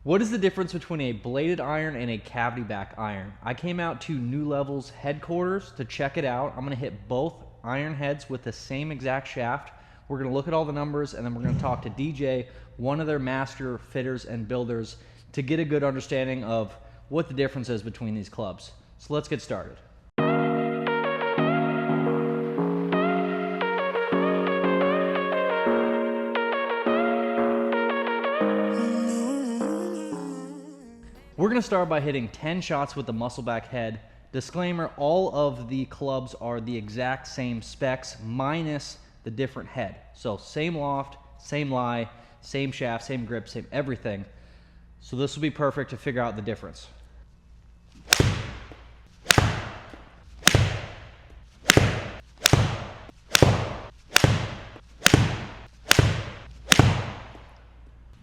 What is the difference between a bladed iron and a cavity back iron? I came out to New Level's headquarters to check it out. I'm gonna hit both iron heads with the same exact shaft. We're gonna look at all the numbers and then we're gonna talk to DJ, one of their master fitters and builders, to get a good understanding of what the difference is between these clubs. So let's get started. We're gonna start by hitting 10 shots with the muscleback head. Disclaimer, all of the clubs are the exact same specs minus the different head. So same loft, same lie, same shaft, same grip, same everything. So this will be perfect to figure out the difference.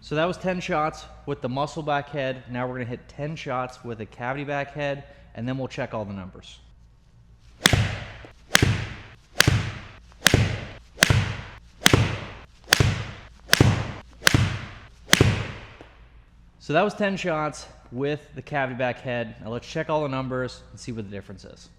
So that was 10 shots with the muscle back head. Now we're gonna hit 10 shots with a cavity back head, and then we'll check all the numbers. So that was 10 shots with the cavity back head. Now let's check all the numbers and see what the difference is.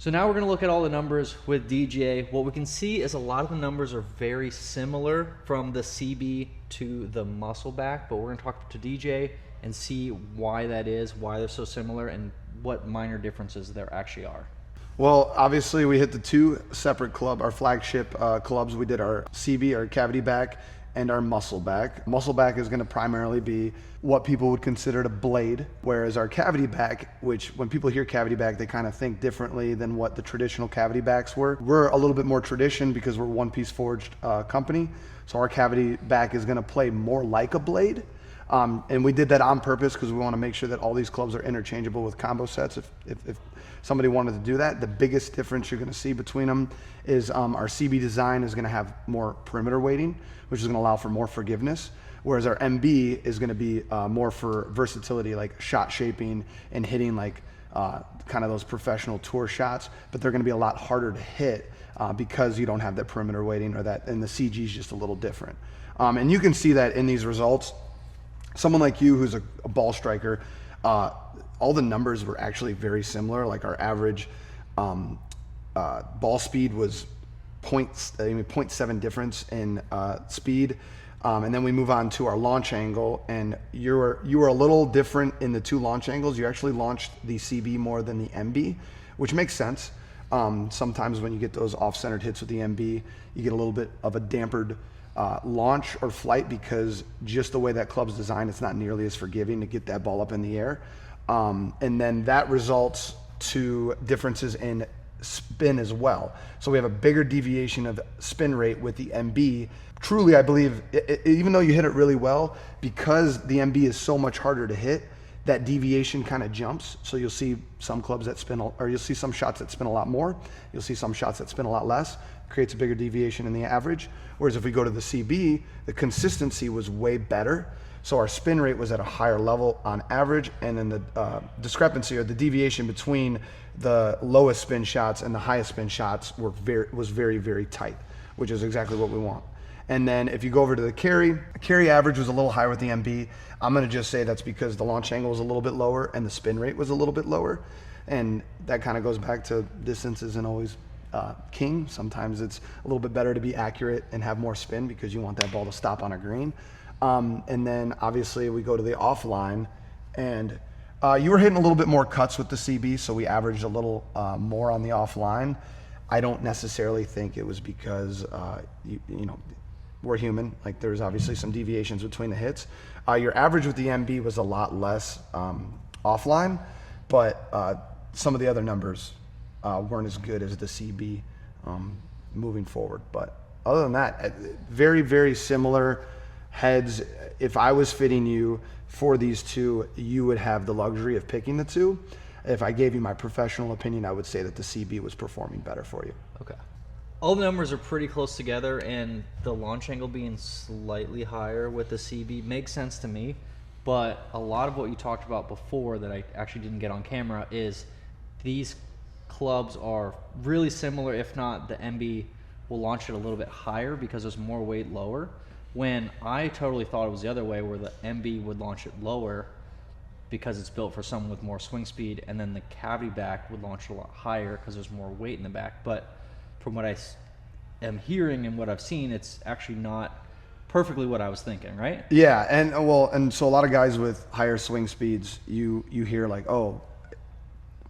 So now we're gonna look at all the numbers with DJ. What we can see is a lot of the numbers are very similar from the CB to the muscle back, but we're gonna talk to DJ and see why that is, why they're so similar, and what minor differences there actually are. Well, obviously we hit the two separate our flagship clubs. We did our CB, our cavity back, and our muscle back. Muscle back is going to primarily be what people would consider a blade, whereas our cavity back, which when people hear cavity back, they kind of think differently than what the traditional cavity backs were. We're a little bit more tradition because we're one-piece forged company, so our cavity back is going to play more like a blade. And we did that on purpose because we want to make sure that all these clubs are interchangeable with combo sets. If somebody wanted to do that, the biggest difference you're going to see between them is our CB design is going to have more perimeter weighting, which is going to allow for more forgiveness, whereas our MB is going to be more for versatility, like shot shaping and hitting like kind of those professional tour shots, but they're going to be a lot harder to hit because you don't have that perimeter weighting, or that, and the CG is just a little different. And you can see that in these results. Someone like you who's a ball striker, all the numbers were actually very similar. Like our average ball speed was 0.7 difference in speed. And then we move on to our launch angle, and you were a little different in the two launch angles. You actually launched the CB more than the MB, which makes sense. Sometimes when you get those off-centered hits with the MB, you get a little bit of a dampered launch or flight, because just the way that club's designed, it's not nearly as forgiving to get that ball up in the air. And then that results to differences in spin as well. So we have a bigger deviation of spin rate with the MB. Truly, I believe, even though you hit it really well, because the MB is so much harder to hit, that deviation kind of jumps. So you'll see some clubs that spin, or you'll see some shots that spin a lot more. You'll see some shots that spin a lot less. Creates a bigger deviation in the average. Whereas if we go to the CB, the consistency was way better. So our spin rate was at a higher level on average, and then the discrepancy, or the deviation between the lowest spin shots and the highest spin shots was very, very tight, which is exactly what we want. And then if you go over to the carry average was a little higher with the MB. I'm gonna just say that's because the launch angle was a little bit lower and the spin rate was a little bit lower. And that kind of goes back to distance isn't always king. Sometimes it's a little bit better to be accurate and have more spin because you want that ball to stop on a green. And then obviously we go to the offline, and you were hitting a little bit more cuts with the CB, so we averaged a little more on the offline. I don't necessarily think it was because you know, we're human. Like, there's obviously some deviations between the hits. Your average with the MB was a lot less offline, but some of the other numbers weren't as good as the CB moving forward. But other than that, very, very similar heads. If I was fitting you for these two, you would have the luxury of picking the two. If I gave you my professional opinion, I would say that the CB was performing better for you. Okay. All the numbers are pretty close together, and the launch angle being slightly higher with the CB makes sense to me. But a lot of what you talked about before that I actually didn't get on camera is these clubs are really similar. If not, the MB will launch it a little bit higher because there's more weight lower. when I totally thought it was the other way, where the MB would launch it lower because it's built for someone with more swing speed, and then the cavity back would launch a lot higher because there's more weight in the back. But from what I am hearing and what I've seen, it's actually not perfectly what I was thinking, right? Yeah, and so a lot of guys with higher swing speeds, you hear like, oh,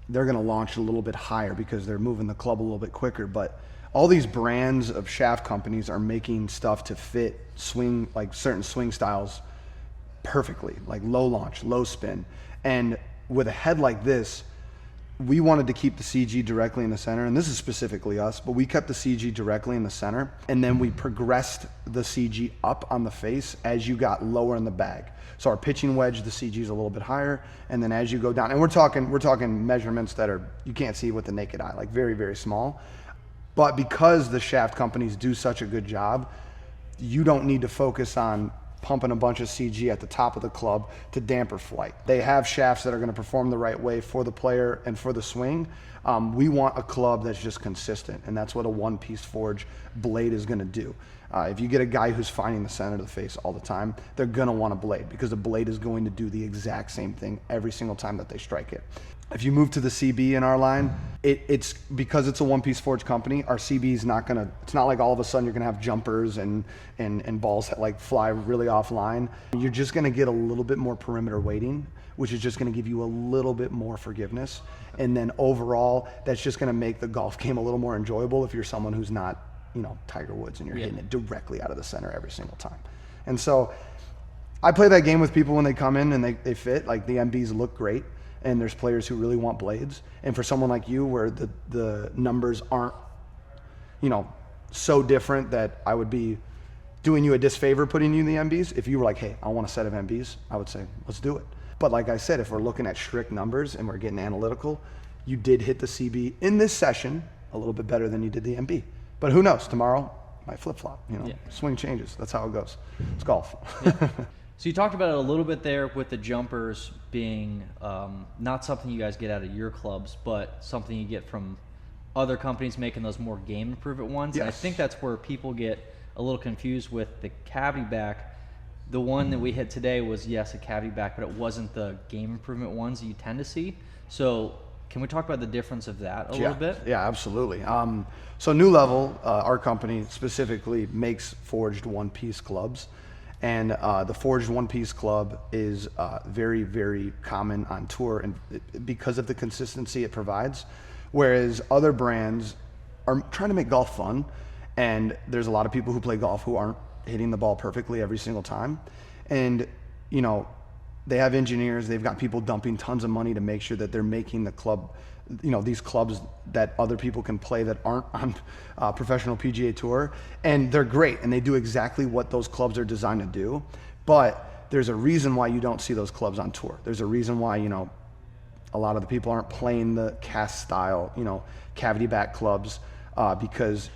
they're going to launch a little bit higher because they're moving the club a little bit quicker. But all these brands of shaft companies are making stuff to fit swing, like certain swing styles perfectly, like low launch, low spin. And with a head like this, we wanted to keep the CG directly in the center, and this is specifically us, but we kept the CG directly in the center, and then we progressed the CG up on the face as you got lower in the bag. So our pitching wedge, the CG is a little bit higher, and then as you go down, and we're talking measurements that are, you can't see with the naked eye, like very, very small. But because the shaft companies do such a good job, you don't need to focus on pumping a bunch of CG at the top of the club to damper flight. They have shafts that are going to perform the right way for the player and for the swing. We want a club that's just consistent, and that's what a one-piece forge blade is going to do. If you get a guy who's finding the center of the face all the time, they're going to want a blade, because the blade is going to do the exact same thing every single time that they strike it. If you move to the CB in our line, it's because it's a one-piece forge company, our CB is not gonna, it's not like all of a sudden you're gonna have jumpers and balls that like fly really offline. You're just gonna get a little bit more perimeter weighting, which is just gonna give you a little bit more forgiveness. And then overall, that's just gonna make the golf game a little more enjoyable if you're someone who's not, you know, Tiger Woods and you're hitting it directly out of the center every single time. And so I play that game with people when they come in and they fit, like the MBs look great. And there's players who really want blades. And for someone like you, where the numbers aren't, you know, so different that I would be doing you a disfavor putting you in the MBs, if you were like, hey, I want a set of MBs, I would say, let's do it. But like I said, if we're looking at strict numbers and we're getting analytical, you did hit the CB in this session a little bit better than you did the MB. But who knows, tomorrow might flip-flop, you know, swing changes. That's how it goes. It's golf. So you talked about it a little bit there with the jumpers being not something you guys get out of your clubs, but something you get from other companies making those more game improvement ones. Yes. And I think that's where people get a little confused with the cavity back. The one that we hit today was, yes, a cavity back, but it wasn't the game improvement ones that you tend to see. So can we talk about the difference of that a little bit? Yeah, absolutely. So New Level, our company specifically makes forged one-piece clubs. And the forged one-piece club is very, very common on tour, and because of the consistency it provides. Whereas other brands are trying to make golf fun, and there's a lot of people who play golf who aren't hitting the ball perfectly every single time. And, you know, they have engineers, they've got people dumping tons of money to make sure that they're making the club, you know, these clubs that other people can play that aren't on professional PGA Tour, and they're great, and they do exactly what those clubs are designed to do. But there's a reason why you don't see those clubs on tour. There's a reason why, you know, a lot of the people aren't playing the cast style, you know, cavity back clubs, because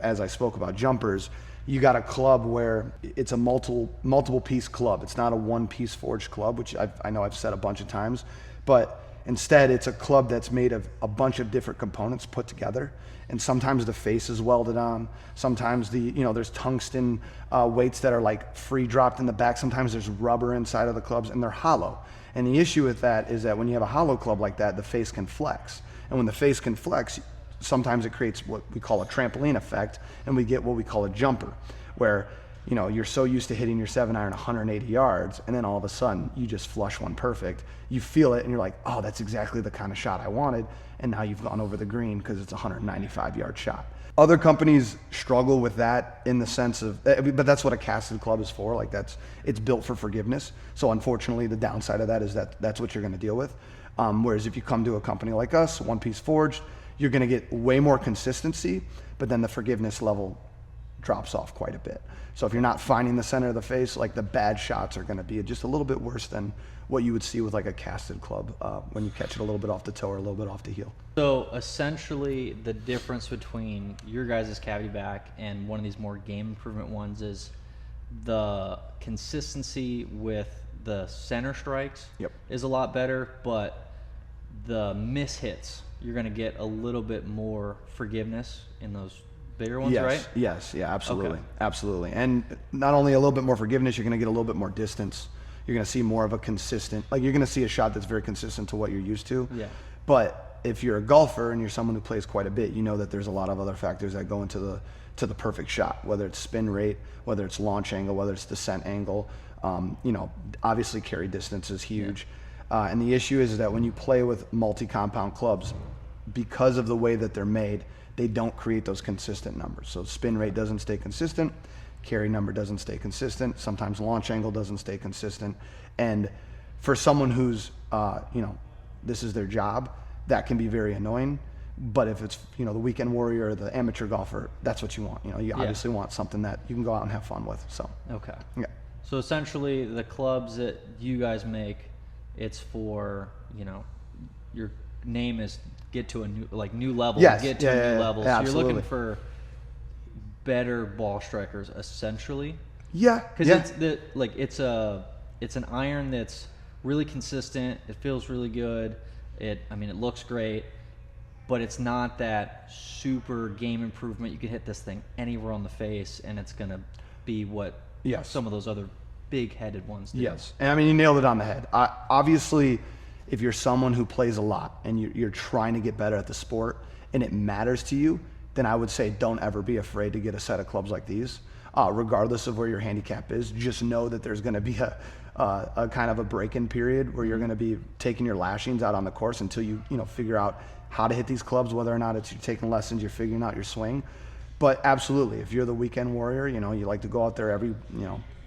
as I spoke about jumpers, you got a club where it's a multiple piece club. It's not a one piece forged club, which I know I've said a bunch of times, but instead it's a club that's made of a bunch of different components put together. And sometimes the face is welded on. Sometimes there's tungsten weights that are like free dropped in the back. Sometimes there's rubber inside of the clubs, and they're hollow. And the issue with that is that when you have a hollow club like that, the face can flex. And when the face can flex, sometimes it creates what we call a trampoline effect, and we get what we call a jumper, where, you know, you're so used to hitting your 7-iron 180 yards, and then all of a sudden you just flush one perfect. You feel it, and you're like, oh, that's exactly the kind of shot I wanted, and now you've gone over the green because it's a 195-yard shot. Other companies struggle with that in the sense of, but that's what a casted club is for. Like it's built for forgiveness. So unfortunately, the downside of that is that that's what you're going to deal with. Whereas if you come to a company like us, one piece forged, you're going to get way more consistency, but then the forgiveness level drops off quite a bit. So if you're not finding the center of the face, like the bad shots are going to be just a little bit worse than what you would see with like a casted club when you catch it a little bit off the toe or a little bit off the heel. So essentially the difference between your guys' cavity back and one of these more game improvement ones is the consistency with the center strikes is a lot better, but the miss hits, you're going to get a little bit more forgiveness in those bigger ones, yes, right? Yes, yeah, absolutely, Okay. absolutely. And not only a little bit more forgiveness, you're going to get a little bit more distance. You're going to see more of a consistent, like you're going to see a shot that's very consistent to what you're used to. Yeah. But if you're a golfer and you're someone who plays quite a bit, you know that there's a lot of other factors that go into the perfect shot, whether it's spin rate, whether it's launch angle, whether it's descent angle. You know, obviously carry distance is huge. And the issue is that when you play with multi-compound clubs, because of the way that they're made, they don't create those consistent numbers. So spin rate doesn't stay consistent, carry number doesn't stay consistent, sometimes launch angle doesn't stay consistent. And for someone who's, you know, this is their job, that can be very annoying. But if it's, you know, the weekend warrior or the amateur golfer, that's what you want. You know, you obviously want something that you can go out and have fun with. So, Okay. yeah. So essentially, the clubs that you guys make, it's for, you know, your name is get to a new level. Yes. Get to a new level. So absolutely. you're looking for better ball strikers, essentially. Yeah. Because Yeah. it's an iron that's really consistent. It feels really good. It looks great, but it's not that super game improvement. You can hit this thing anywhere on the face, and it's gonna be what Yes. some of those other big-headed ones do. Yes, and I mean, you nailed it on the head. Obviously, if you're someone who plays a lot and you're trying to get better at the sport and it matters to you, then I would say don't ever be afraid to get a set of clubs like these. Regardless of where your handicap is, just know that there's going to be a kind of a break-in period where you're going to be taking your lashings out on the course until you figure out how to hit these clubs, whether or not it's you're taking lessons, you're figuring out your swing. But absolutely, if you're the weekend warrior, you like to go out there every,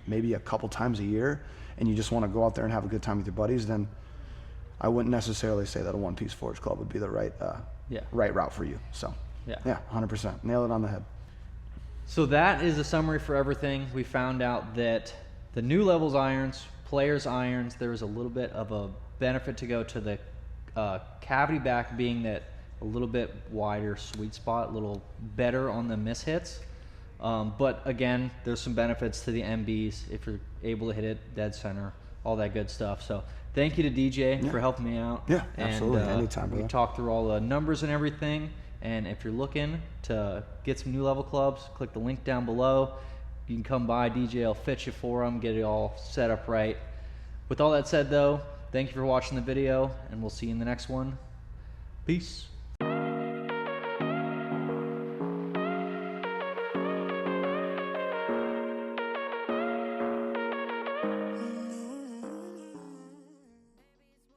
maybe a couple times a year, and you just want to go out there and have a good time with your buddies, then I wouldn't necessarily say that a one-piece forge club would be the right route for you. So, yeah, 100%. Nail it on the head. So that is a summary for everything. We found out that the new levels irons, players irons, there was a little bit of a benefit to go to the cavity back, being that a little bit wider sweet spot, a little better on the miss hits. But again, there's some benefits to the MBs if you're able to hit it dead center, all that good stuff. So thank you to DJ for helping me out. Yeah, absolutely. Anytime, brother. We talked through all the numbers and everything. And if you're looking to get some new level clubs, click the link down below. You can come by. DJ will fit you for them, get it all set up right. With all that said, though, thank you for watching the video, and we'll see you in the next one. Peace.